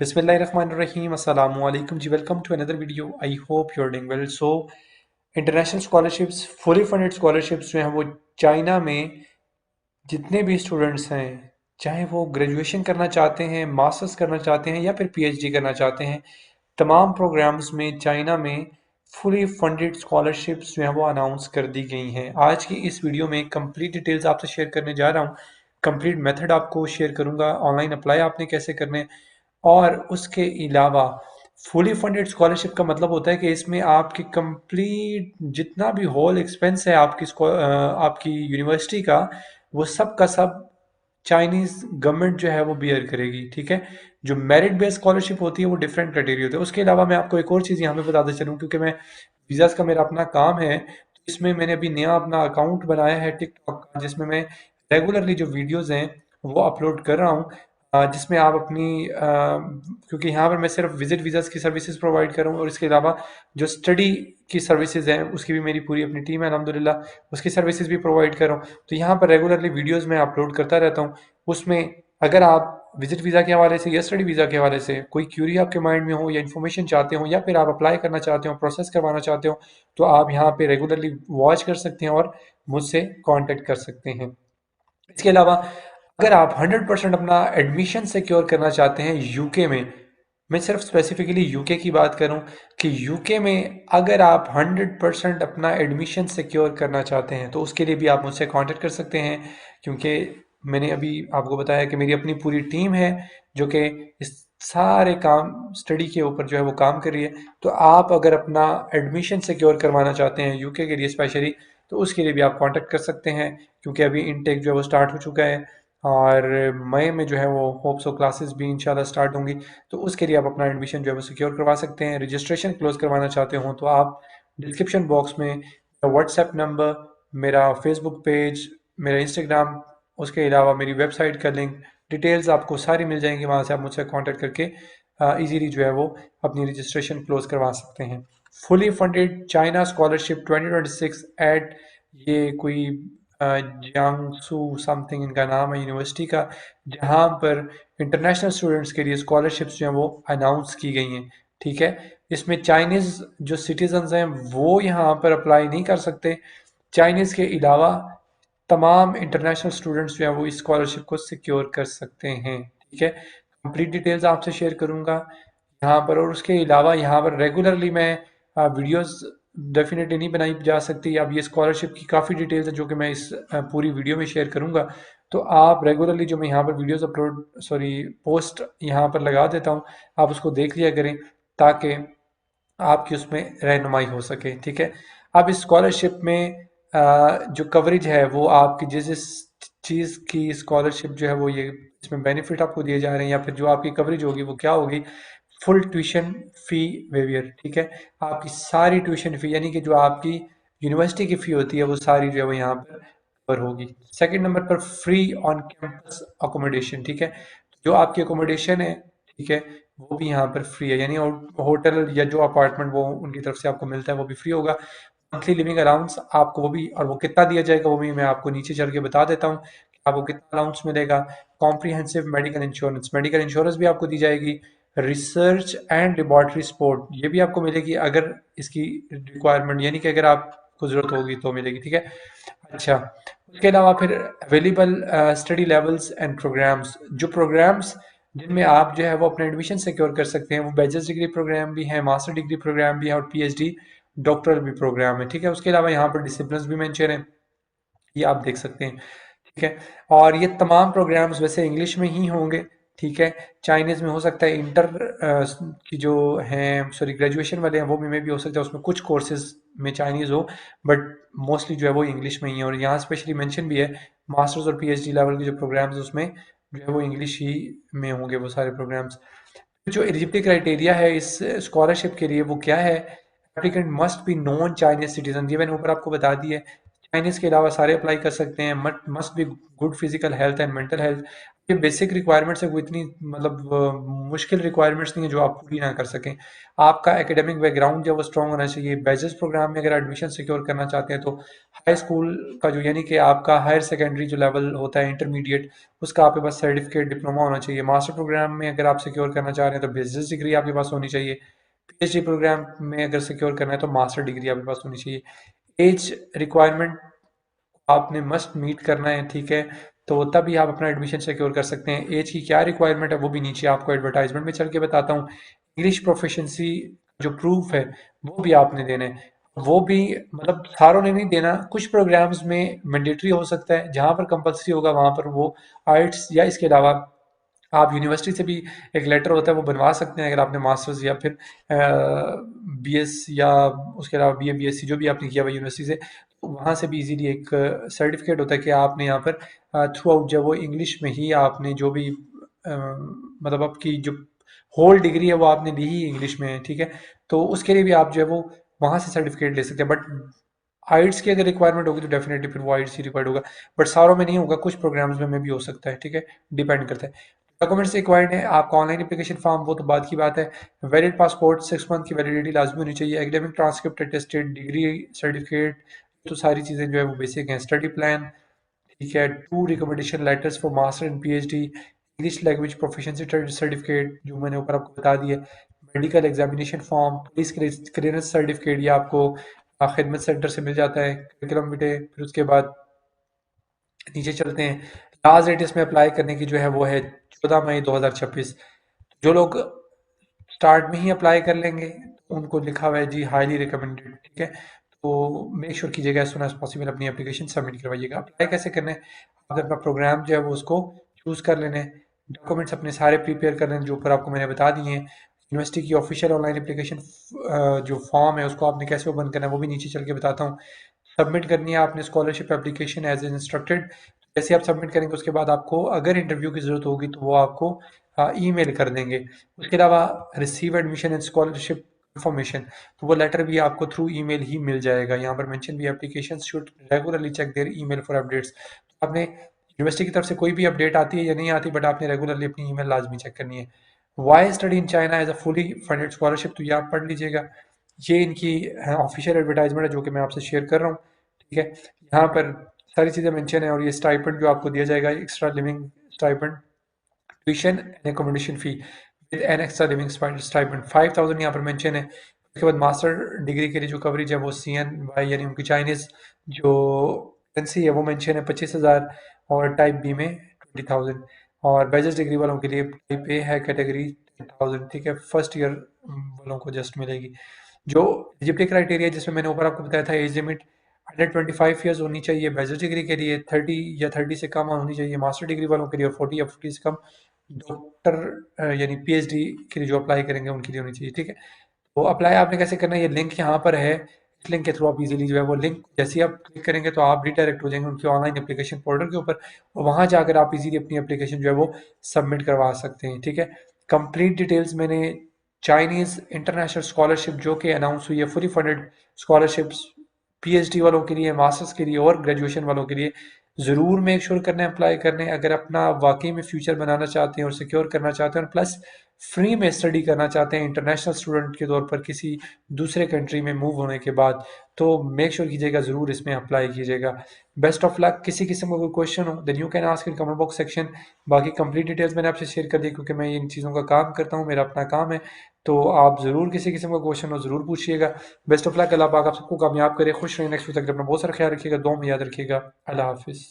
बिस्मिल्लाहिर्रहमानिर्रहीम अस्सलामु अलैकुम जी। Welcome to another video. I hope you are doing well. So international scholarships, fully funded scholarships जो हैं वो चाइना में जितने भी स्टूडेंट्स हैं, चाहे वो ग्रेजुएशन करना चाहते हैं, मास्टर्स करना चाहते हैं या फिर पीएचडी करना चाहते हैं, तमाम प्रोग्राम्स में चाइना में फुली फंडेड स्कॉलरशिप्स जो हैं वो अनाउंस कर दी गई हैं। आज की इस वीडियो में कंप्लीट डिटेल्स आपसे शेयर करने जा रहा हूँ। कंप्लीट मेथड आपको शेयर करूंगा, ऑनलाइन अप्लाई आपने कैसे करने। और उसके अलावा फुली फंडेड स्कॉलरशिप का मतलब होता है कि इसमें आपकी कंप्लीट जितना भी होल एक्सपेंस है आपकी यूनिवर्सिटी का, वो सब का सब चाइनीज गवर्नमेंट जो है वो बियर करेगी। ठीक है। जो मेरिट बेस्ड स्कॉलरशिप होती है वो डिफरेंट क्राइटेरिया होते हैं। उसके अलावा मैं आपको एक और चीज़ यहाँ पे बताते चलूँ, क्योंकि मैं वीज़ाज़ का मेरा अपना काम है, तो इसमें मैंने अभी नया अपना अकाउंट बनाया है टिकटॉक का, जिसमें मैं रेगुलरली जो वीडियोज़ हैं वो अपलोड कर रहा हूँ। जिसमें आप अपनी क्योंकि यहाँ पर मैं सिर्फ विजिट वीज़ाज़ की सर्विसेज प्रोवाइड कर रहा हूँ, और इसके अलावा जो स्टडी की सर्विसेज हैं उसकी भी मेरी पूरी अपनी टीम है अल्हम्दुलिल्लाह, उसकी सर्विसेज भी प्रोवाइड कर रहा हूँ। तो यहाँ पर रेगुलरली वीडियोज़ मैं अपलोड करता रहता हूँ। उसमें अगर आप विजिट वीज़ा के हवाले से या स्टडी वीज़ा के हवाले से कोई क्यूरी आपके माइंड में हो, या इन्फॉर्मेशन चाहते हो, या फिर आप अप्लाई करना चाहते हो, प्रोसेस करवाना चाहते हो, तो आप यहाँ पे रेगुलरली वॉच कर सकते हैं और मुझसे कांटेक्ट कर सकते हैं। इसके अलावा अगर आप 100% अपना एडमिशन सिक्योर करना चाहते हैं यूके में, मैं सिर्फ स्पेसिफिकली यूके की बात करूं कि यूके में अगर आप 100% अपना एडमिशन सिक्योर करना चाहते हैं तो उसके लिए भी आप मुझसे कांटेक्ट कर सकते हैं। क्योंकि मैंने अभी आपको बताया कि मेरी अपनी पूरी टीम है जो कि इस सारे काम स्टडी के ऊपर जो है वो काम कर रही है। तो आप अगर अपना एडमिशन सिक्योर करवाना चाहते हैं यूके के लिए स्पेशली, तो उसके लिए भी आप कांटेक्ट कर सकते हैं, क्योंकि अभी इनटेक जो है वो स्टार्ट हो चुका है, और मई में जो है वो होप्स और क्लासेस भी इंशाल्लाह स्टार्ट होंगी। तो उसके लिए आप अपना एडमिशन जो है वो सिक्योर करवा सकते हैं। रजिस्ट्रेशन क्लोज करवाना चाहते हो तो आप डिस्क्रिप्शन बॉक्स में मेरा व्हाट्सएप नंबर, मेरा फेसबुक पेज, मेरा इंस्टाग्राम, उसके अलावा मेरी वेबसाइट का लिंक, डिटेल्स आपको सारी मिल जाएंगी। वहाँ से आप मुझसे कॉन्टैक्ट करके इजीली जो है वो अपनी रजिस्ट्रेशन क्लोज करवा सकते हैं। फुली फंडेड चाइना स्कॉलरशिप 2026 एट, ये कोई जियांगसू समथिंग इनका नाम है यूनिवर्सिटी का, जहाँ पर इंटरनेशनल स्टूडेंट्स के लिए स्कॉलरशिप्स जो हैं वो अनाउंस की गई हैं। ठीक है। इसमें चाइनीज़ जो सिटीजन्स हैं वो यहाँ पर अप्लाई नहीं कर सकते। चाइनीज़ के अलावा तमाम इंटरनेशनल स्टूडेंट्स जो हैं वो इस स्कॉलरशिप को सिक्योर कर सकते हैं। ठीक है। कंप्लीट डिटेल्स आपसे शेयर करूँगा यहाँ पर, और उसके अलावा यहाँ पर रेगुलरली मैं वीडियोस डेफिनेटली नहीं बनाई जा सकती। अब ये स्कॉलरशिप की काफ़ी डिटेल्स है जो कि मैं इस पूरी वीडियो में शेयर करूँगा। तो आप रेगुलरली जो मैं यहाँ पर वीडियोस अपलोड सॉरी पोस्ट यहाँ पर लगा देता हूँ, आप उसको देख लिया करें ताकि आपकी उसमें रहनुमाई हो सके। ठीक है। अब इस स्कॉलरशिप में जो कवरेज है वो आपकी जिस जिस चीज़ की स्कॉलरशिप जो है वो ये इसमें बेनिफिट आपको दिए जा रहे हैं, या फिर जो आपकी कवरेज होगी वो क्या होगी। Full tuition fee waiver. ठीक है। आपकी सारी ट्यूशन फी, यानी कि जो आपकी यूनिवर्सिटी की फ़ी होती है वो सारी जो है वो यहाँ पर कवर होगी। सेकंड नंबर पर फ्री ऑन कैंपस अकोमोडेशन। ठीक है। जो आपकी अकोमोडेशन है, ठीक है, वो भी यहाँ पर फ्री है, यानी होटल या जो अपार्टमेंट वो उनकी तरफ से आपको मिलता है वो भी फ्री होगा। मंथली लिविंग अलाउंस आपको वो भी, और वो कितना दिया जाएगा वो भी मैं आपको नीचे चल के बता देता हूँ कि आपको कितना अलाउंस मिलेगा। कॉम्प्रिहेंसिव मेडिकल इंश्योरेंस भी आपको दी जाएगी। रिसर्च एंड लेबॉर्ट्री सपोर्ट ये भी आपको मिलेगी अगर इसकी रिक्वायरमेंट, यानी कि अगर आपको ज़रूरत होगी तो मिलेगी। ठीक है। अच्छा, उसके अलावा फिर available study levels and programs, जो प्रोग्राम्स जिनमें आप जो है वो अपना एडमिशन सिक्योर कर सकते हैं, वो बैचलर्स डिग्री प्रोग्राम भी है, मास्टर डिग्री प्रोग्राम भी है, और पीएचडी डॉक्टरल भी प्रोग्राम है। ठीक है। उसके अलावा यहाँ पर डिसिप्लिन भी मेंशन है, ये आप देख सकते हैं। ठीक है। और ये तमाम प्रोग्राम्स वैसे इंग्लिश में ही होंगे। ठीक है। चाइनीज़ में हो सकता है, इंटर की जो हैं सॉरी ग्रेजुएशन वाले हैं वो में भी हो सकता है उसमें कुछ कोर्सेज में चाइनीज़ हो, बट मोस्टली जो है वो इंग्लिश में ही है। और यहाँ स्पेशली मेंशन भी है मास्टर्स और पीएचडी लेवल के जो प्रोग्राम्स उसमें जो है वो इंग्लिश ही में होंगे वो सारे प्रोग्राम्स। जो एलिजिबिलिटी क्राइटेरिया है इस स्कॉलरशिप के लिए वो क्या है। Applicant must be non Chinese citizen, ये मैंने ऊपर आपको बता दी है। चाइनीज के अलावा सारे अप्लाई कर सकते हैं। Must be good physical health and mental health. ये बेसिक रिक्वायरमेंट्स है, वो इतनी मतलब मुश्किल रिक्वायरमेंट्स नहीं है जो आप पूरी ना कर सकें। आपका एकेडमिक बैकग्राउंड जो है वो स्ट्रॉन्ग होना चाहिए। बैचलर्स प्रोग्राम में अगर एडमिशन सिक्योर करना चाहते हैं तो हाई स्कूल का जो यानी कि आपका हायर सेकेंडरी जो लेवल होता है इंटरमीडिएट, उसका आपके पास सर्टिफिकेट डिप्लोमा होना चाहिए। मास्टर प्रोग्राम में अगर आप सिक्योर करना चाह रहे हैं तो बिजनेस डिग्री आपके पास होनी चाहिए। पीएचडी प्रोग्राम में अगर सिक्योर करना है तो मास्टर डिग्री आपके पास होनी चाहिए। एज रिक्वायरमेंट आपने मस्ट मीट करना है, ठीक है, तो तभी आप अपना एडमिशन सिक्योर कर सकते हैं। एज की क्या रिक्वायरमेंट है वो भी नीचे आपको एडवर्टाइजमेंट में चल के बताता हूँ। इंग्लिश प्रोफिशिएंसी जो प्रूफ है वो भी आपने देना है। वो भी मतलब सारों ने नहीं देना, कुछ प्रोग्राम्स में मैंडेटरी हो सकता है, जहाँ पर कंपलसरी होगा वहाँ पर वो आइट्स या इसके अलावा आप यूनिवर्सिटी से भी एक लेटर होता है वो बनवा सकते हैं, अगर आपने मास्टर्स या फिर बीएस या उसके अलावा बीए बीएससी जो भी आपने किया हुआ यूनिवर्सिटी से, तो वहाँ से भी इजीली एक सर्टिफिकेट होता है कि आपने यहाँ पर थ्रू आउट जो वो इंग्लिश में ही आपने जो भी मतलब आपकी जो होल डिग्री है वो आपने ली ही इंग्लिश में है, ठीक है, तो उसके लिए भी आप जो है वो वहाँ से सर्टिफिकेट ले सकते हैं। बट आइट्स की अगर रिक्वायरमेंट होगी तो डेफिनेटली फिर वो आइट्स ही रिक्वायर्ड होगा, बट सारों में नहीं होगा, कुछ प्रोग्राम्स में भी हो सकता है, ठीक है, डिपेंड करता है। डॉक्यूमेंट्स रिक्वायर्ड है आपका, ऑनलाइन एप्लीकेशन फॉर्म वो तो बाद की बात है। वैलिड पासपोर्ट 6 मंथ की वैलिडिटी लाजमी होनी चाहिए। Academic transcript attested degree certificate, तो सारी चीज़ें जो है वो बेसिक हैं। स्टडी प्लान, ठीक है, 2 recommendation letters for master and PhD, English language proficiency certificate जो मैंने ऊपर आपको बता दिया, medical examination form, police clearance certificate, ये आपको खिदमत सेंटर से मिल जाता है। करिकुलम विटे, फिर उसके बाद नीचे चलते हैं। लास्ट डेट इसमें अप्लाई करने की जो है वो है 14 मई 2026। जो लोग स्टार्ट में ही अप्लाई कर लेंगे उनको लिखा हुआ है जी हाईली रिकमेंडेड, ठीक है, तो मेक श्योर कीजिएगा एज सुन एज पॉसिबल अपनी एप्लीकेशन सबमिट करवाइएगा। अप्लाई कैसे करना है, आपने अपना प्रोग्राम जो है वो उसको चूज़ कर लेना है, डॉक्यूमेंट्स अपने सारे प्रिपेयर कर लेने जो ऊपर आपको मैंने बता दिए हैं। यूनिवर्सिटी की ऑफिशियल ऑनलाइन एप्लीकेशन जो फॉर्म है उसको आपने कैसे ओपन करना है वो भी नीचे चल के बताता हूँ। सबमिट करनी है आपने स्कॉलरशिप एप्लीकेशन एज इंस्ट्रक्टेड। जैसे आप सबमिट करेंगे उसके बाद आपको अगर इंटरव्यू की ज़रूरत होगी तो वो आपको ईमेल कर देंगे। उसके अलावा receive admission and scholarship information, तो वो लेटर भी आपको थ्रू ईमेल ही मिल जाएगा। यहाँ पर मेंशन भी application should regularly check their email for updates. तो आपने यूनिवर्सिटी की तरफ से कोई भी अपडेट आती है या नहीं आती, बट आपने रेगुलरली अपनी ईमेल लाजमी चेक करनी है। Why study in China as a fully funded scholarship, तो ये आप पढ़ लीजिएगा। ये इनकी ऑफिशियल एडवर्टाइजमेंट है जो कि मैं आपसे शेयर कर रहा हूँ, ठीक है। यहाँ पर सारी चीज़ें मेंशन है, और ये स्टाइपेंड जो आपको दिया जाएगा, extra living stipend, tuition and accommodation fee with an extra living stipend 5000 यहाँ पर मेंशन है। उसके बाद मास्टर डिग्री के लिए जो कवरेज है वो CNY यानी उनकी चाइनीज़ जो करेंसी है वो मेंशन है 25,000, और टाइप बी में 20,000, और बैचलर्स डिग्री वालों के लिए टाइप ए है कैटेगरी 10,000, ठीक है, फर्स्ट ईयर वालों को जस्ट मिलेगी। जो एलिजिबिलिटी क्राइटेरिया जिसमें मैंने ऊपर आपको बताया था, एज लिमिट अंडर 25 ईयर्स होनी चाहिए बैचलर डिग्री के लिए, 30 या 30 से कम होनी चाहिए मास्टर डिग्री वालों के लिए, और 40 या 40 से कम डॉक्टर यानी पीएचडी के लिए जो अप्लाई करेंगे उनके लिए होनी चाहिए, ठीक है। तो अप्लाई आपने कैसे करना है, ये लिंक यहाँ पर है, इस लिंक के थ्रू आप इजीली जो है वो लिंक जैसे ही आप क्लिक करेंगे तो आप रिडायरेक्ट हो जाएंगे उनके ऑनलाइन एप्लीकेशन पोर्टल के ऊपर, और वहाँ जाकर आप इजीली अपनी एप्लीकेशन जो है वो सबमिट करवा सकते हैं, ठीक है। कंप्लीट डिटेल्स मैंने चाइनीज़ इंटरनेशनल स्कॉलरशिप जो कि अनाउंस हुई है, फुली फंडेड स्कॉलरशिप्स पीएचडी वालों के लिए, मास्टर्स के लिए और ग्रेजुएशन वालों के लिए, ज़रूर मेक श्योर करना है अप्लाई करने, अगर अपना वाकई में फ्यूचर बनाना चाहते हैं और सिक्योर करना चाहते हैं, और प्लस फ्री में स्टडी करना चाहते हैं इंटरनेशनल स्टूडेंट के तौर पर किसी दूसरे कंट्री में मूव होने के बाद, तो मेक श्योर कीजिएगा ज़रूर इसमें अप्लाई कीजिएगा। Best of luck. किसी किस्म का कोई क्वेश्चन हो then you can ask in comment box section. बाकी कंप्लीट डिटेल्स मैंने आपसे शेयर कर दी क्योंकि मैं इन चीज़ों का काम करता हूँ, मेरा अपना काम है, तो आप ज़रूर किसी किस्म का क्वेश्चन हो ज़रूर पूछिएगा। Best of luck. अल्लाह पाक आप सबको कामयाब करे, खुश रहें। नेक्स्ट वीक तक अपना बहुत सारा ख्याल रखिएगा, दुआ में याद रखिएगा। अल्लाह हाफिज़।